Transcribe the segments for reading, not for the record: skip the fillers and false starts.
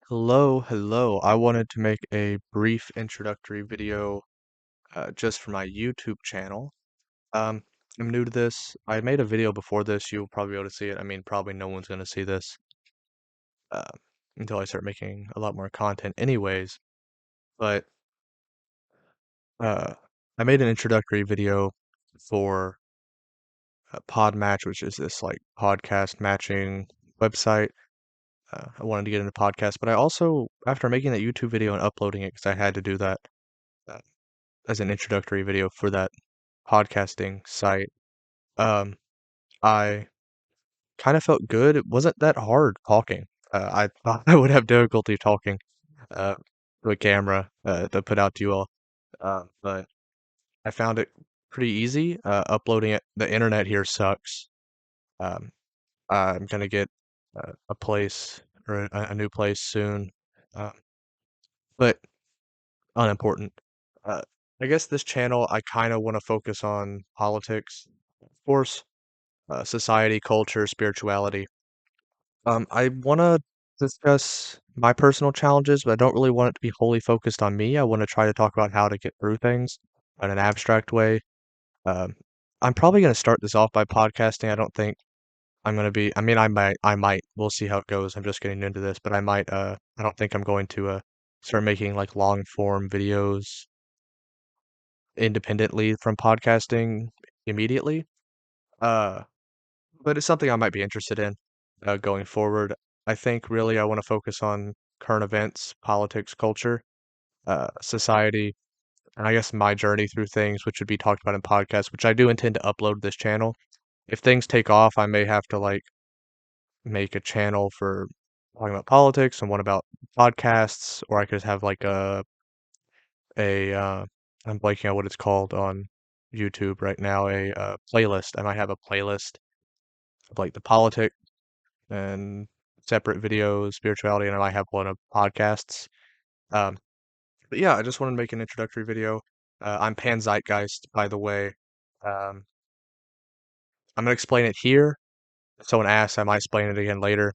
Hello, hello. I wanted to make a brief introductory video just for my YouTube channel. Um, I'm new to this. I made a video before this. You'll probably be able to see it. I mean, probably no one's going to see this uh, until I start making a lot more content anyways. But uh, I made an introductory video for Podmatch, which is this like podcast matching website. I wanted to get into podcasts, but I also, after making that YouTube video and uploading it, because I had to do that, uh, as an introductory video for that podcasting site, um, I kind of felt good. It wasn't that hard talking. I thought I would have difficulty talking uh, to a camera to put out to you all, but I found it pretty easy. Uploading it, the internet here sucks. Um, I'm gonna get a place or a new place soon, um, but unimportant. Uh, I guess this channel I kind of want to focus on politics, of course, society, culture, spirituality. I want to discuss my personal challenges, but I don't really want it to be wholly focused on me. I want to try to talk about how to get through things in an abstract way. Um, I'm probably going to start this off by podcasting. I don't think I'm going to be, I mean, I might, we'll see how it goes. I'm just getting into this, but I don't think I'm going to, start making like long form videos independently from podcasting immediately. Uh, but it's something I might be interested in going forward. I think really I want to focus on current events, politics, culture, society, and I guess my journey through things, which would be talked about in podcasts, which I do intend to upload to this channel. If things take off, I may have to like make a channel for talking about politics and one about podcasts, or I could have like a I'm blanking on what it's called on YouTube right now, a playlist. I might have a playlist of like the politics and separate videos, spirituality, and I might have one of podcasts. Um, but yeah, I just wanted to make an introductory video. I'm Pan Zeitgeist, by the way. Um, I'm gonna explain it here. If someone asks, I might explain it again later.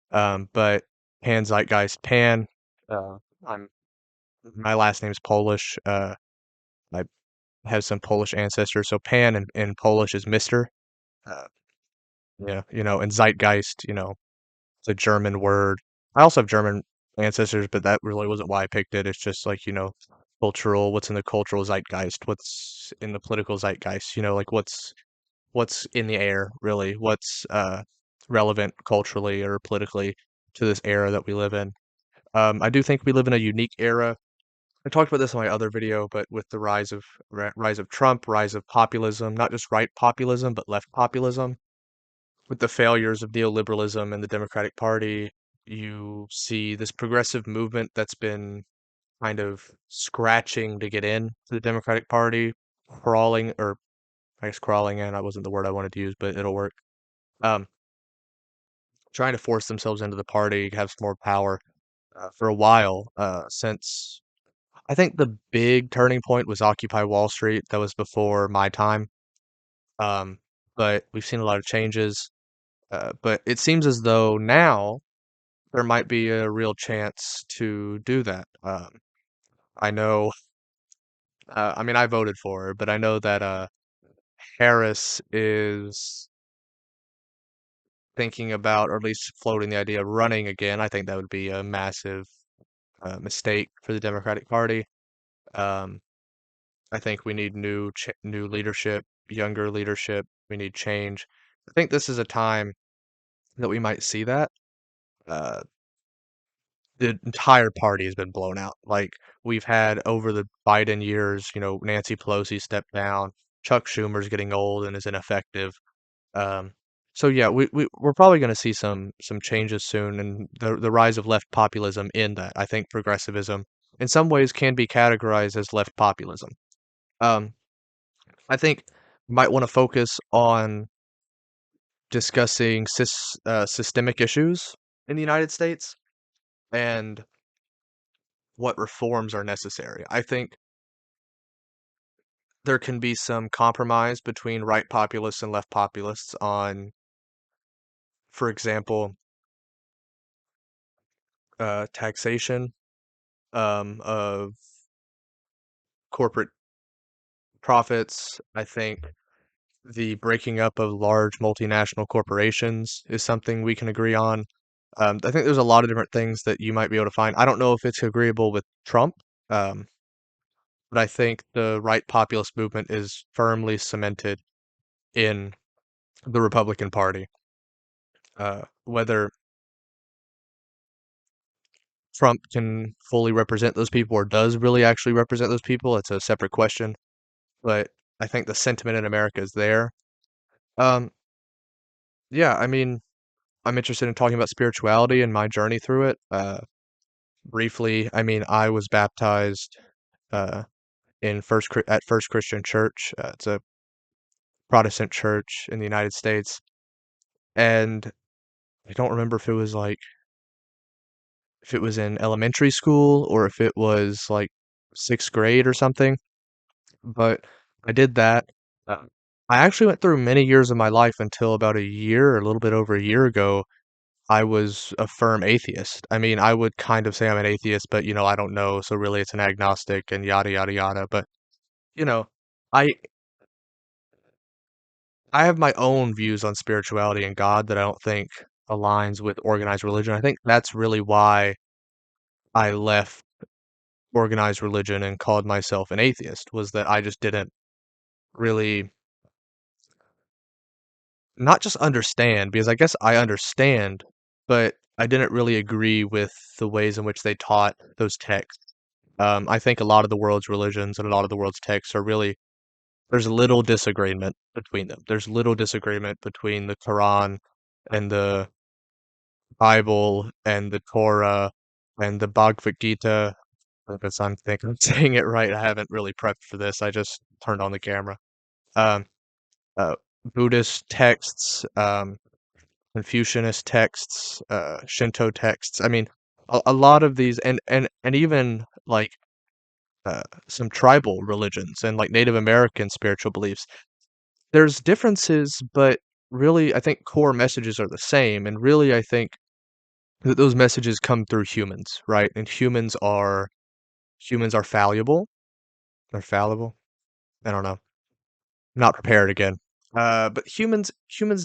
But Pan Zeitgeist, Pan. Uh, I'm my last name is Polish. I have some Polish ancestors, so Pan in Polish is Mister. Uh, yeah, and Zeitgeist, it's a German word. I also have German ancestors, but that really wasn't why I picked it. It's just like, cultural, what's in the cultural zeitgeist, what's in the political zeitgeist, like what's in the air, really, what's relevant culturally or politically to this era that we live in. I do think we live in a unique era. I talked about this in my other video, but with the rise of Trump, rise of populism, not just right populism, but left populism, with the failures of neoliberalism and the Democratic Party, you see this progressive movement that's been kind of scratching to get in to the Democratic Party, crawling, or I guess crawling in, that wasn't the word I wanted to use, but it'll work. Um, Trying to force themselves into the party, have some more power for a while, since I think the big turning point was Occupy Wall Street. That was before my time. Um, but we've seen a lot of changes. But it seems as though now there might be a real chance to do that. I know, I mean, I voted for her, but I know that Harris is thinking about, or at least floating the idea of running again. I think that would be a massive mistake for the Democratic Party. Um, I think we need new leadership, younger leadership. We need change. I think this is a time that we might see that. Uh, the entire party has been blown out. Like we've had over the Biden years, Nancy Pelosi stepped down, Chuck Schumer's getting old and is ineffective. Um, so yeah, we're probably going to see some changes soon, and the rise of left populism in that. I think progressivism, in some ways, can be categorized as left populism. Um, I think you might want to focus on discussing systemic issues in the United States and what reforms are necessary. I think there can be some compromise between right populists and left populists on, for example, taxation of corporate profits. I think the breaking up of large multinational corporations is something we can agree on. I think there's a lot of different things that you might be able to find. I don't know if it's agreeable with Trump, um, but I think the right populist movement is firmly cemented in the Republican Party. Whether Trump can fully represent those people or does really actually represent those people, it's a separate question. But I think the sentiment in America is there. Um, yeah, I mean, I'm interested in talking about spirituality and my journey through it. Briefly, I mean, I was baptized uh, at First Christian Church. It's a Protestant church in the United States, and I don't remember if it was in elementary school or if it was like sixth grade or something. But I did that. Uh, I actually went through many years of my life until about a year, or a little bit over a year ago. I was a firm atheist. I mean, I would kind of say I'm an atheist, but I don't know, so really it's an agnostic and yada yada yada. But you know, I I have my own views on spirituality and God that I don't think aligns with organized religion. I think that's really why I left organized religion and called myself an atheist, was that I just didn't really not just understand, because I guess I understand, but I didn't really agree with the ways in which they taught those texts. I think a lot of the world's religions and a lot of the world's texts are really there's little disagreement between them. There's little disagreement between the Quran and the Bible and the Torah and the Bhagavad Gita. If I'm thinking I'm saying it right, I haven't really prepped for this. I just turned on the camera. Um, uh, Buddhist texts, Confucianist texts, Shinto texts. I mean, a lot of these, and even like some tribal religions and like Native American spiritual beliefs. There's differences, but really, I think core messages are the same. And really, I think that those messages come through humans, right? And humans are fallible. They're fallible. I don't know. Not prepared again. But humans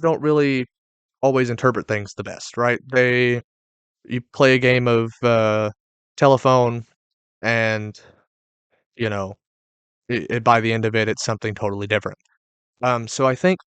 don't really always interpret things the best, right? You play a game of telephone, and you know, by the end of it, it's something totally different. So I think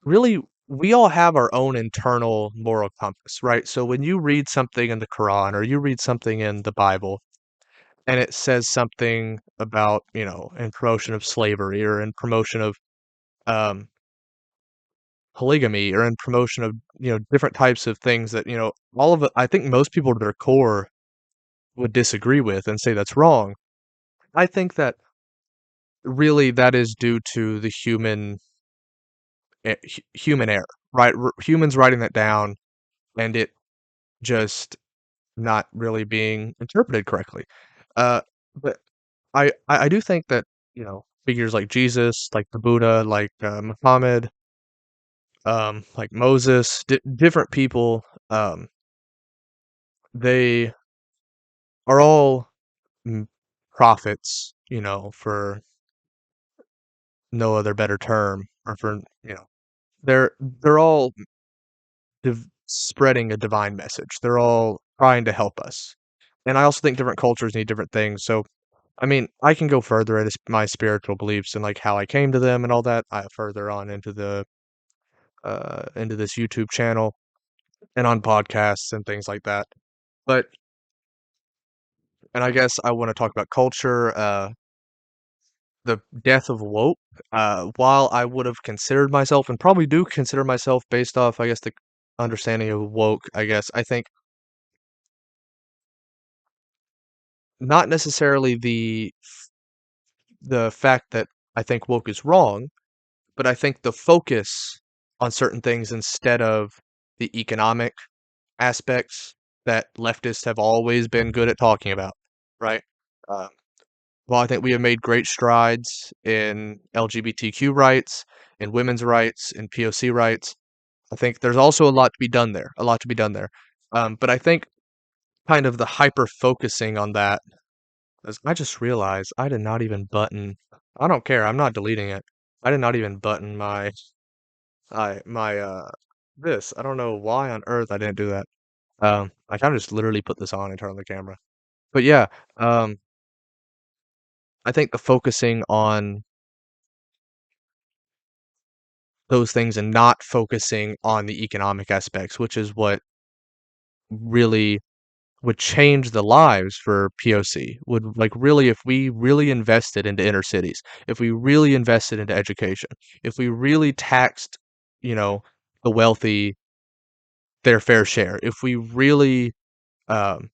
really we all have our own internal moral compass, right? So when you read something in the Quran or you read something in the Bible, and it says something about, in promotion of slavery or in promotion of um, polygamy or in promotion of, different types of things that, all of it, I think most people to their core would disagree with and say that's wrong. I think that really that is due to the human error, right? Humans writing that down and it just not really being interpreted correctly. Uh, but I do think that, figures like Jesus, like the Buddha, like Muhammad, like Moses, different people, um, they are all mm, prophets, for no other better term, or for, they're all spreading a divine message. They're all trying to help us. And I also think different cultures need different things. So, I mean, I can go further into my spiritual beliefs and like how I came to them and all that. Further on into this YouTube channel and on podcasts and things like that. But and I guess I want to talk about culture. The death of woke. While I would have considered myself and probably do consider myself based off, I guess, the understanding of woke. I guess I think not necessarily the fact that I think woke is wrong, but I think the focus on certain things instead of the economic aspects that leftists have always been good at talking about, right? Um, well, I think we have made great strides in LGBTQ rights, in women's rights, in POC rights. I think there's also a lot to be done there, a lot to be done there. But I think kind of the hyper focusing on that. As I just realized I did not even button. I don't care. I'm not deleting it. I did not even button my this. I don't know why on earth I didn't do that. I kind of just literally put this on and turn on the camera. But yeah, um, I think the focusing on those things and not focusing on the economic aspects, which is what really would change the lives for POC, would like really, if we really invested into inner cities, if we really invested into education, if we really taxed, you know, the wealthy their fair share, if we really um,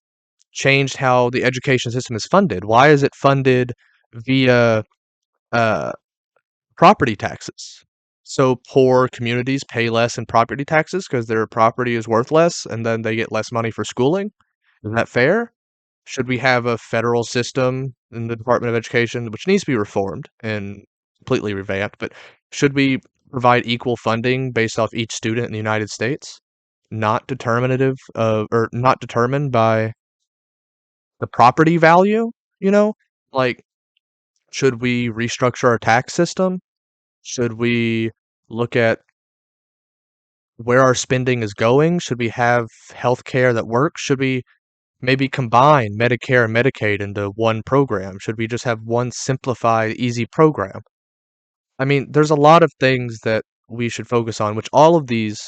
changed how the education system is funded. Why is it funded via uh, property taxes? So poor communities pay less in property taxes because their property is worth less, and then they get less money for schooling. Is that fair? Should we have a federal system in the Department of Education, which needs to be reformed and completely revamped, but should we provide equal funding based off each student in the United States? Not determinative of, or not determined by the property value, you know? Like, should we restructure our tax system? Should we look at where our spending is going? Should we have healthcare that works? Should we maybe combine Medicare and Medicaid into one program? Should we just have one simplified, easy program? I mean, there's a lot of things that we should focus on, which all of these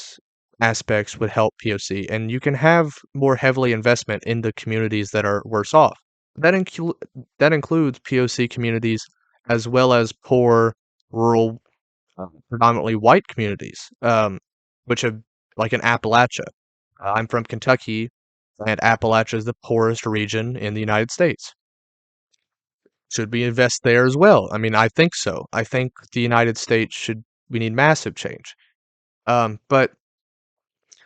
aspects would help POC, and you can have more heavily investment in the communities that are worse off. That that includes POC communities as well as poor, rural, predominantly white communities, which have like in Appalachia. I'm from Kentucky, and Appalachia is the poorest region in the United States. Should we invest there as well? I mean, I think so. I think the United States should. We need massive change. But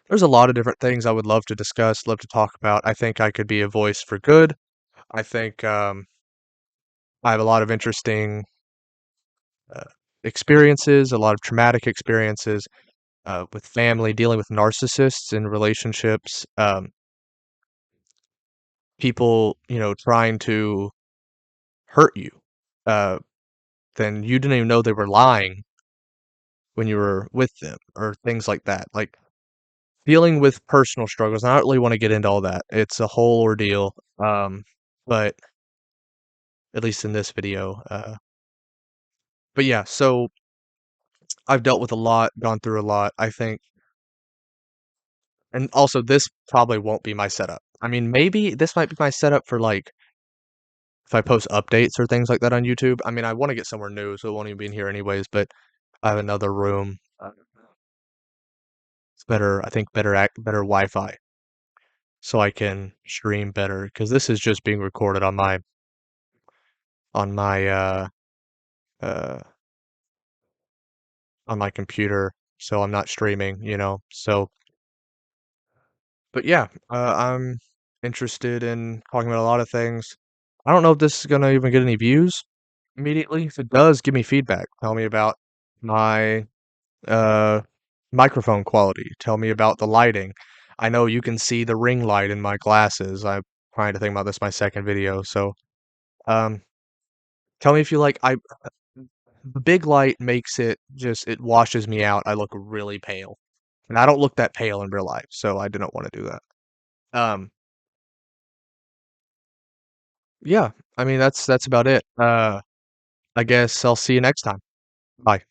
there's a lot of different things I would love to discuss, love to talk about. I think I could be a voice for good. I think I have a lot of interesting uh, experiences, a lot of traumatic experiences with family, dealing with narcissists in relationships, people, trying to hurt you. Uh, then you didn't even know they were lying when you were with them, or things like that. Like dealing with personal struggles. I don't really want to get into all that. It's a whole ordeal. But at least in this video. But yeah, so I've dealt with a lot, gone through a lot. I think. And also, this probably won't be my setup. I mean, maybe this might be my setup for like if I post updates or things like that on YouTube. I mean, I want to get somewhere new, so it won't even be in here anyways. But I have another room. It's better, I think, better Wi-Fi, so I can stream better. Because this is just being recorded on my uh on my computer, so I'm not streaming. So, but yeah, I'm interested in talking about a lot of things. I don't know if this is gonna even get any views immediately. If it does, give me feedback. Tell me about my uh microphone quality. Tell me about the lighting. I know you can see the ring light in my glasses. I'm trying to think about this my second video. So, um, tell me if you like. I The big light makes it washes me out. I look really pale, and I don't look that pale in real life, so I didn't want to do that. Um, yeah, I mean that's about it. I guess I'll see you next time. Bye.